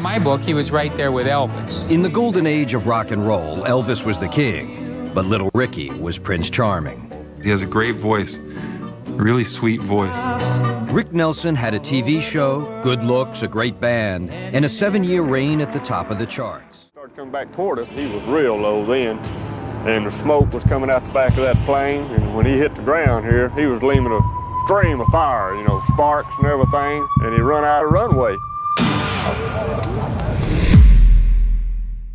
my book, he was right there with Elvis. In the golden age of rock and roll, Elvis was the king, but Little Ricky was Prince Charming. He has a great voice, a really sweet voice. Rick Nelson had a TV show, good looks, a great band, and a 7-year reign at the top of the charts. Started coming back toward us. He was real low then, and the smoke was coming out the back of that plane, and when he hit the ground here, he was leaving a stream of fire, you know, sparks and everything, and he run out of runway.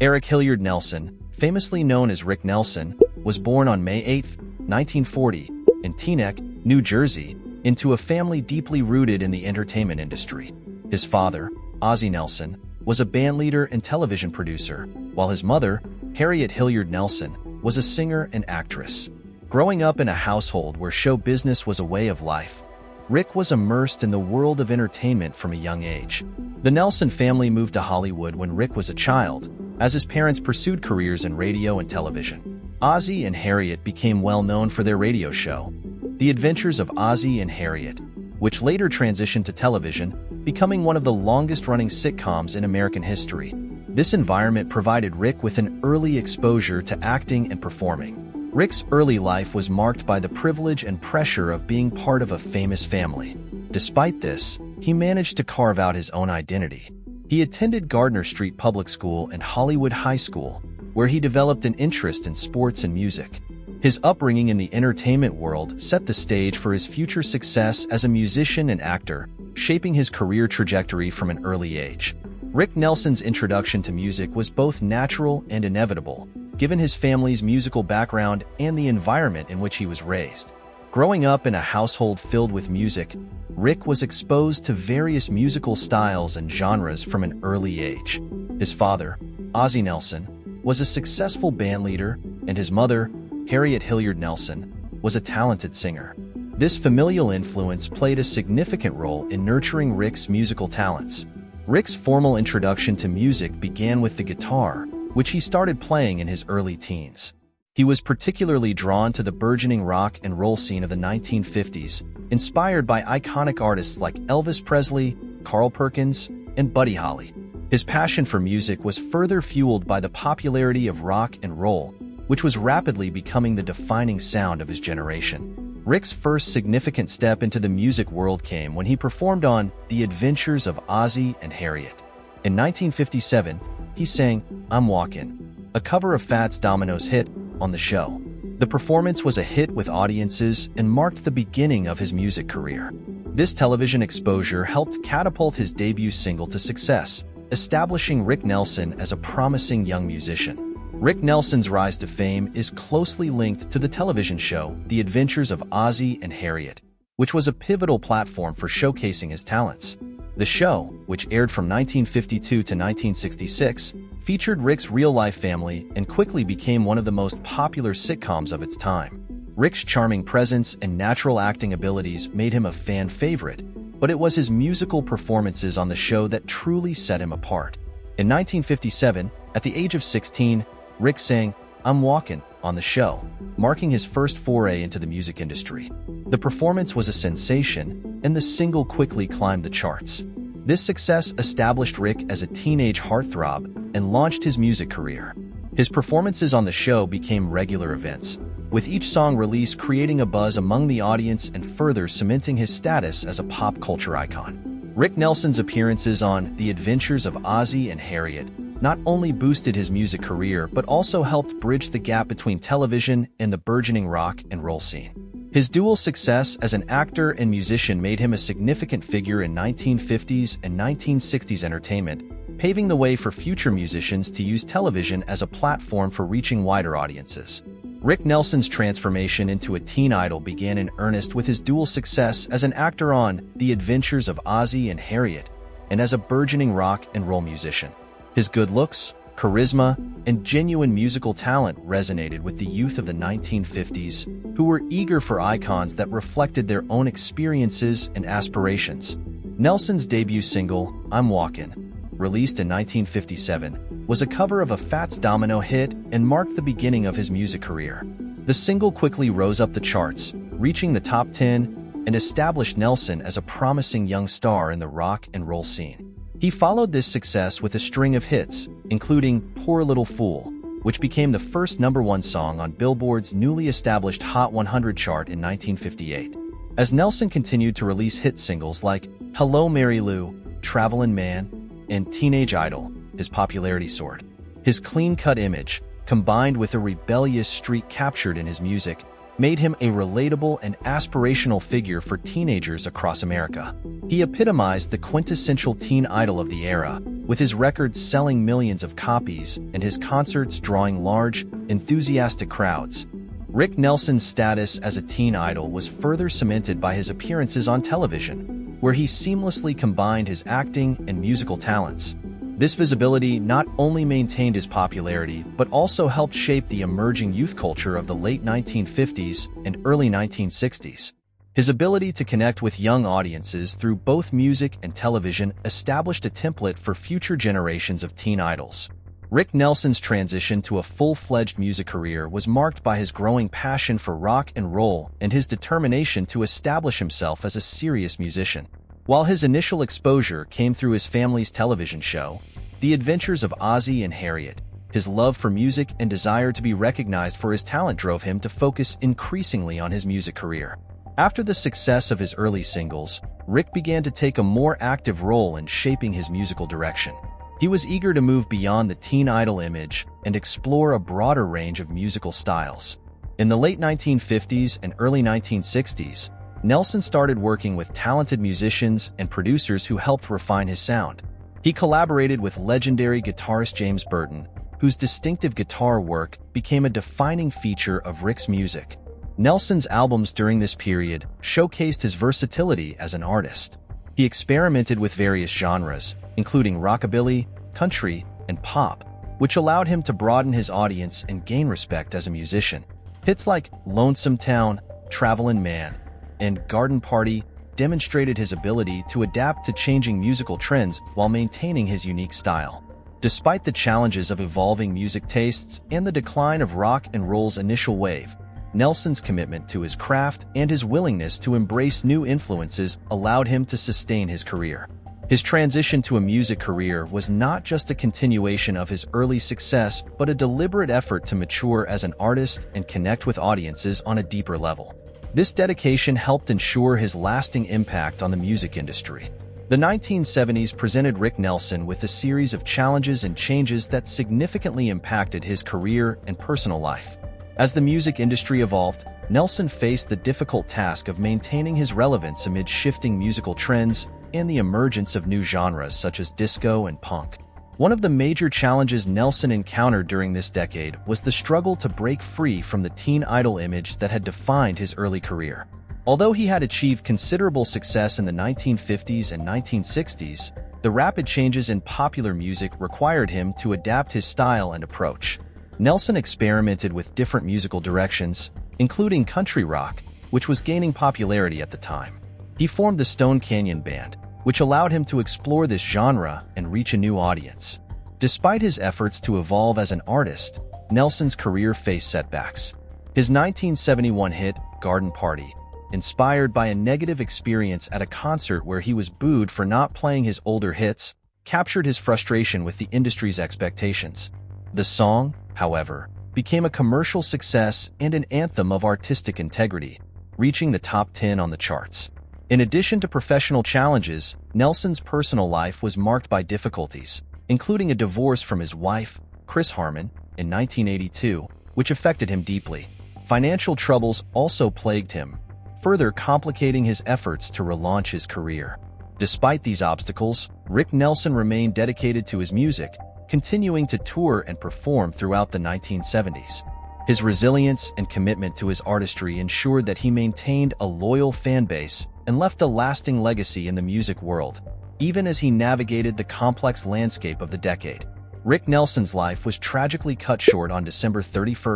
Eric Hilliard Nelson, famously known as Rick Nelson, was born on May 8, 1940, in Teaneck, New Jersey, into a family deeply rooted in the entertainment industry. His father, Ozzie Nelson, was a bandleader and television producer, while his mother, Harriet Hilliard Nelson, was a singer and actress. Growing up in a household where show business was a way of life, Rick was immersed in the world of entertainment from a young age. The Nelson family moved to Hollywood when Rick was a child, as his parents pursued careers in radio and television. Ozzie and Harriet became well known for their radio show, The Adventures of Ozzie and Harriet, which later transitioned to television, becoming one of the longest-running sitcoms in American history. This environment provided Rick with an early exposure to acting and performing. Rick's early life was marked by the privilege and pressure of being part of a famous family. Despite this, he managed to carve out his own identity. He attended Gardner Street Public School and Hollywood High School, where he developed an interest in sports and music. His upbringing in the entertainment world set the stage for his future success as a musician and actor, shaping his career trajectory from an early age. Rick Nelson's introduction to music was both natural and inevitable, given his family's musical background and the environment in which he was raised. Growing up in a household filled with music, Rick was exposed to various musical styles and genres from an early age. His father, Ozzie Nelson, was a successful bandleader, and his mother, Harriet Hilliard Nelson, was a talented singer. This familial influence played a significant role in nurturing Rick's musical talents. Rick's formal introduction to music began with the guitar, which he started playing in his early teens. He was particularly drawn to the burgeoning rock and roll scene of the 1950s, inspired by iconic artists like Elvis Presley, Carl Perkins, and Buddy Holly. His passion for music was further fueled by the popularity of rock and roll, which was rapidly becoming the defining sound of his generation. Rick's first significant step into the music world came when he performed on The Adventures of Ozzie and Harriet. In 1957, he sang I'm Walkin', a cover of Fats Domino's hit, on the show. The performance was a hit with audiences and marked the beginning of his music career. This television exposure helped catapult his debut single to success, establishing Rick Nelson as a promising young musician. Rick Nelson's rise to fame is closely linked to the television show The Adventures of Ozzie and Harriet, which was a pivotal platform for showcasing his talents. The show, which aired from 1952 to 1966, featured Rick's real-life family and quickly became one of the most popular sitcoms of its time. Rick's charming presence and natural acting abilities made him a fan favorite, but it was his musical performances on the show that truly set him apart. In 1957, at the age of 16, Rick sang I'm Walkin' on the show, marking his first foray into the music industry. The performance was a sensation, and the single quickly climbed the charts. This success established Rick as a teenage heartthrob and launched his music career. His performances on the show became regular events, with each song release creating a buzz among the audience and further cementing his status as a pop culture icon. Rick Nelson's appearances on The Adventures of Ozzie and Harriet not only boosted his music career but also helped bridge the gap between television and the burgeoning rock and roll scene. His dual success as an actor and musician made him a significant figure in 1950s and 1960s entertainment, paving the way for future musicians to use television as a platform for reaching wider audiences. Rick Nelson's transformation into a teen idol began in earnest with his dual success as an actor on The Adventures of Ozzie and Harriet and as a burgeoning rock and roll musician. His good looks, charisma, and genuine musical talent resonated with the youth of the 1950s, who were eager for icons that reflected their own experiences and aspirations. Nelson's debut single, I'm Walkin', released in 1957, was a cover of a Fats Domino hit and marked the beginning of his music career. The single quickly rose up the charts, reaching the top 10, and established Nelson as a promising young star in the rock and roll scene. He followed this success with a string of hits, including Poor Little Fool, which became the first #1 song on Billboard's newly established Hot 100 chart in 1958. As Nelson continued to release hit singles like Hello Mary Lou, Travelin' Man, and Teenage Idol, his popularity soared. His clean-cut image, combined with the rebellious streak captured in his music, made him a relatable and aspirational figure for teenagers across America. He epitomized the quintessential teen idol of the era, with his records selling millions of copies and his concerts drawing large, enthusiastic crowds. Rick Nelson's status as a teen idol was further cemented by his appearances on television, where he seamlessly combined his acting and musical talents. This visibility not only maintained his popularity, but also helped shape the emerging youth culture of the late 1950s and early 1960s. His ability to connect with young audiences through both music and television established a template for future generations of teen idols. Rick Nelson's transition to a full-fledged music career was marked by his growing passion for rock and roll and his determination to establish himself as a serious musician. While his initial exposure came through his family's television show, The Adventures of Ozzie and Harriet, his love for music and desire to be recognized for his talent drove him to focus increasingly on his music career. After the success of his early singles, Rick began to take a more active role in shaping his musical direction. He was eager to move beyond the teen idol image and explore a broader range of musical styles. In the late 1950s and early 1960s, Nelson started working with talented musicians and producers who helped refine his sound. He collaborated with legendary guitarist James Burton, whose distinctive guitar work became a defining feature of Rick's music. Nelson's albums during this period showcased his versatility as an artist. He experimented with various genres, including rockabilly, country, and pop, which allowed him to broaden his audience and gain respect as a musician. Hits like Lonesome Town, Travelin' Man, and Garden Party demonstrated his ability to adapt to changing musical trends while maintaining his unique style. Despite the challenges of evolving music tastes and the decline of rock and roll's initial wave, Nelson's commitment to his craft and his willingness to embrace new influences allowed him to sustain his career. His transition to a music career was not just a continuation of his early success, but a deliberate effort to mature as an artist and connect with audiences on a deeper level. This dedication helped ensure his lasting impact on the music industry. The 1970s presented Rick Nelson with a series of challenges and changes that significantly impacted his career and personal life. As the music industry evolved, Nelson faced the difficult task of maintaining his relevance amid shifting musical trends and the emergence of new genres such as disco and punk. One of the major challenges Nelson encountered during this decade was the struggle to break free from the teen idol image that had defined his early career. Although he had achieved considerable success in the 1950s and 1960s, the rapid changes in popular music required him to adapt his style and approach. Nelson experimented with different musical directions, including country rock, which was gaining popularity at the time. He formed the Stone Canyon Band, which allowed him to explore this genre and reach a new audience. Despite his efforts to evolve as an artist, Nelson's career faced setbacks. His 1971 hit, Garden Party, inspired by a negative experience at a concert where he was booed for not playing his older hits, captured his frustration with the industry's expectations. The song, however, became a commercial success and an anthem of artistic integrity, reaching the top 10 on the charts. In addition to professional challenges, Nelson's personal life was marked by difficulties, including a divorce from his wife, Chris Harmon, in 1982, which affected him deeply. Financial troubles also plagued him, further complicating his efforts to relaunch his career. Despite these obstacles, Rick Nelson remained dedicated to his music, continuing to tour and perform throughout the 1970s. His resilience and commitment to his artistry ensured that he maintained a loyal fan base and left a lasting legacy in the music world, even as he navigated the complex landscape of the decade. Rick Nelson's life was tragically cut short on December 31,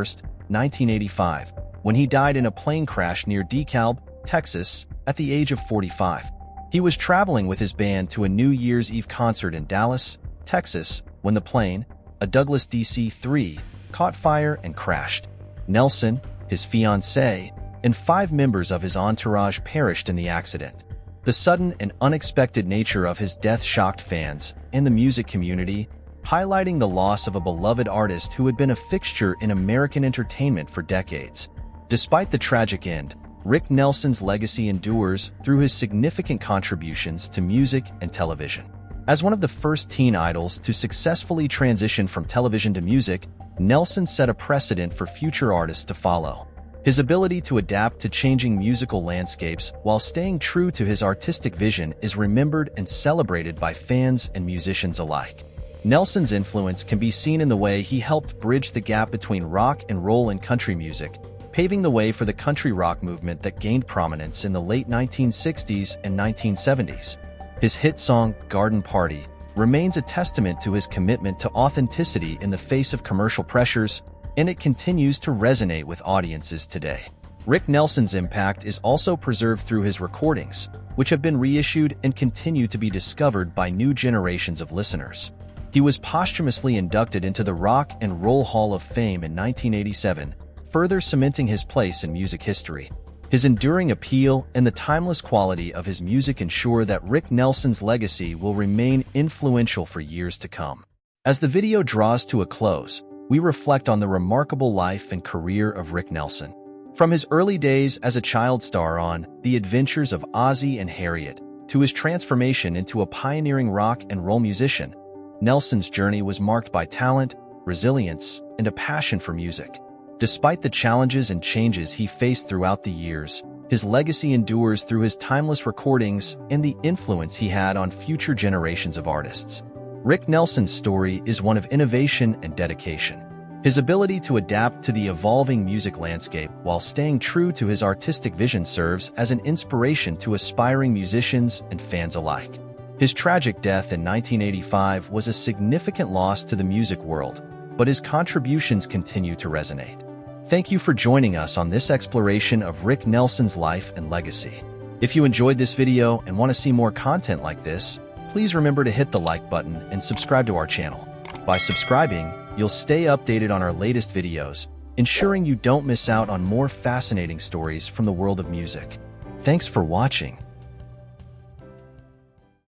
1985, when he died in a plane crash near DeKalb, Texas, at the age of 45. He was traveling with his band to a New Year's Eve concert in Dallas, Texas, when the plane, a Douglas DC-3, caught fire and crashed. Nelson, his fiancée, and 5 members of his entourage perished in the accident. The sudden and unexpected nature of his death shocked fans and the music community, highlighting the loss of a beloved artist who had been a fixture in American entertainment for decades. Despite the tragic end, Rick Nelson's legacy endures through his significant contributions to music and television. As one of the first teen idols to successfully transition from television to music, Nelson set a precedent for future artists to follow. His ability to adapt to changing musical landscapes while staying true to his artistic vision is remembered and celebrated by fans and musicians alike. Nelson's influence can be seen in the way he helped bridge the gap between rock and roll and country music, paving the way for the country rock movement that gained prominence in the late 1960s and 1970s. His hit song, Garden Party, remains a testament to his commitment to authenticity in the face of commercial pressures, and it continues to resonate with audiences today. Rick Nelson's impact is also preserved through his recordings, which have been reissued and continue to be discovered by new generations of listeners. He was posthumously inducted into the Rock and Roll Hall of Fame in 1987, further cementing his place in music history. His enduring appeal and the timeless quality of his music ensure that Rick Nelson's legacy will remain influential for years to come. As the video draws to a close, we reflect on the remarkable life and career of Rick Nelson. From his early days as a child star on The Adventures of Ozzie and Harriet to his transformation into a pioneering rock and roll musician, Nelson's journey was marked by talent, resilience, and a passion for music. Despite the challenges and changes he faced throughout the years, his legacy endures through his timeless recordings and the influence he had on future generations of artists. Rick Nelson's story is one of innovation and dedication. His ability to adapt to the evolving music landscape while staying true to his artistic vision serves as an inspiration to aspiring musicians and fans alike. His tragic death in 1985 was a significant loss to the music world, but his contributions continue to resonate. Thank you for joining us on this exploration of Rick Nelson's life and legacy. If you enjoyed this video and want to see more content like this, please remember to hit the like button and subscribe to our channel. By subscribing, you'll stay updated on our latest videos, ensuring you don't miss out on more fascinating stories from the world of music. Thanks for watching.